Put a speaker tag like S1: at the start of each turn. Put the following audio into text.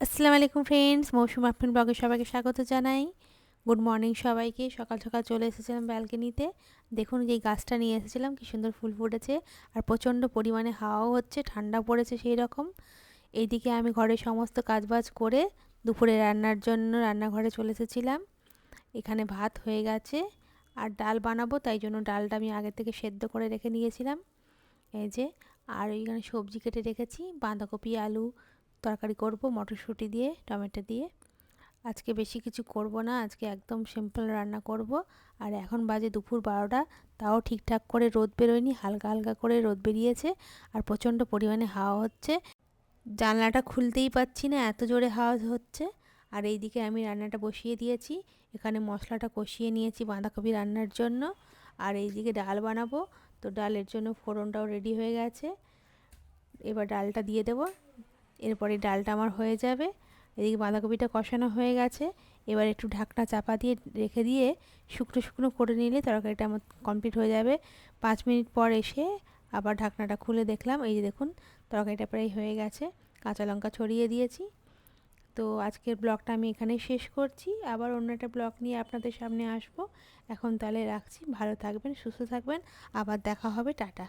S1: আসসালামু আলাইকুম ফ্রেন্ডস, মৌসুম আফরিন ব্লগে সবাইকে স্বাগত জানাই। গুড মর্নিং সবাইকে। সকাল সকাল চলে এসেছিলাম ব্যালকনিতে। দেখুন যে গাছটা নিয়ে এসেছিলাম কি সুন্দর ফুল ফুটেছে, আর প্রচণ্ড পরিমাণে হাওয়াও হচ্ছে, ঠান্ডা পড়েছে সেই রকম। এইদিকে আমি ঘরের সমস্ত কাজবাজ করে দুপুরে রান্নার জন্য রান্নাঘরে চলে এসেছিলাম। এখানে ভাত হয়ে গেছে আর ডাল বানাবো, তাই জন্য ডালটা আমি আগে থেকে সেদ্ধ করে রেখে নিয়েছিলাম। এই যে, আর এইখানে সবজি কেটে রেখেছি, বাঁধাকপি আলু তরকারি করব মটরশুঁটি দিয়ে টমেটো দিয়ে। আজকে বেশি কিছু করব না, আজকে একদম সিম্পল রান্না করব। আর এখন বাজে দুপুর 12টা, তাও ঠিকঠাক করে রোদ বেরোয়নি, হালকা হালকা করে রোদ বেরিয়েছে আর প্রচণ্ড পরিমাণে হাওয়া হচ্ছে। জানলাটা খুলতেই পাচ্ছি না, এত জোরে হাওয়া হচ্ছে। আর এইদিকে আমি রান্নাটা বসিয়ে দিয়েছি। এখানে মশলাটা কষিয়ে নিয়েছি বাঁধাকপি রান্নার জন্য। আর এইদিকে ডাল বানাবো, তো ডালের জন্য ফোড়নটাও রেডি হয়ে গেছে। এবার ডালটা দিয়ে দেবো, এরপরে ডালটা আমার হয়ে যাবে। এদিকে বাঁধাকপিটা কষানো হয়ে গেছে। এবার একটু ঢাকনা চাপা দিয়ে রেখে দিয়ে শুকনো শুকনো করে নিলে তরকারিটা আমার কমপ্লিট হয়ে যাবে। 5 মিনিট পর এসে আবার ঢাকনাটা খুলে দেখলাম, এই যে দেখুন তরকারিটা প্রায় হয়ে গেছে। কাঁচা লঙ্কা ছড়িয়ে দিয়েছি। তো আজকের ব্লগটা আমি এখানেই শেষ করছি, আবার অন্য একটা ব্লগ নিয়ে আপনাদের সামনে আসবো। এখন তাহলে রাখছি, ভালো থাকবেন, সুস্থ থাকবেন, আবার দেখা হবে, টাটা।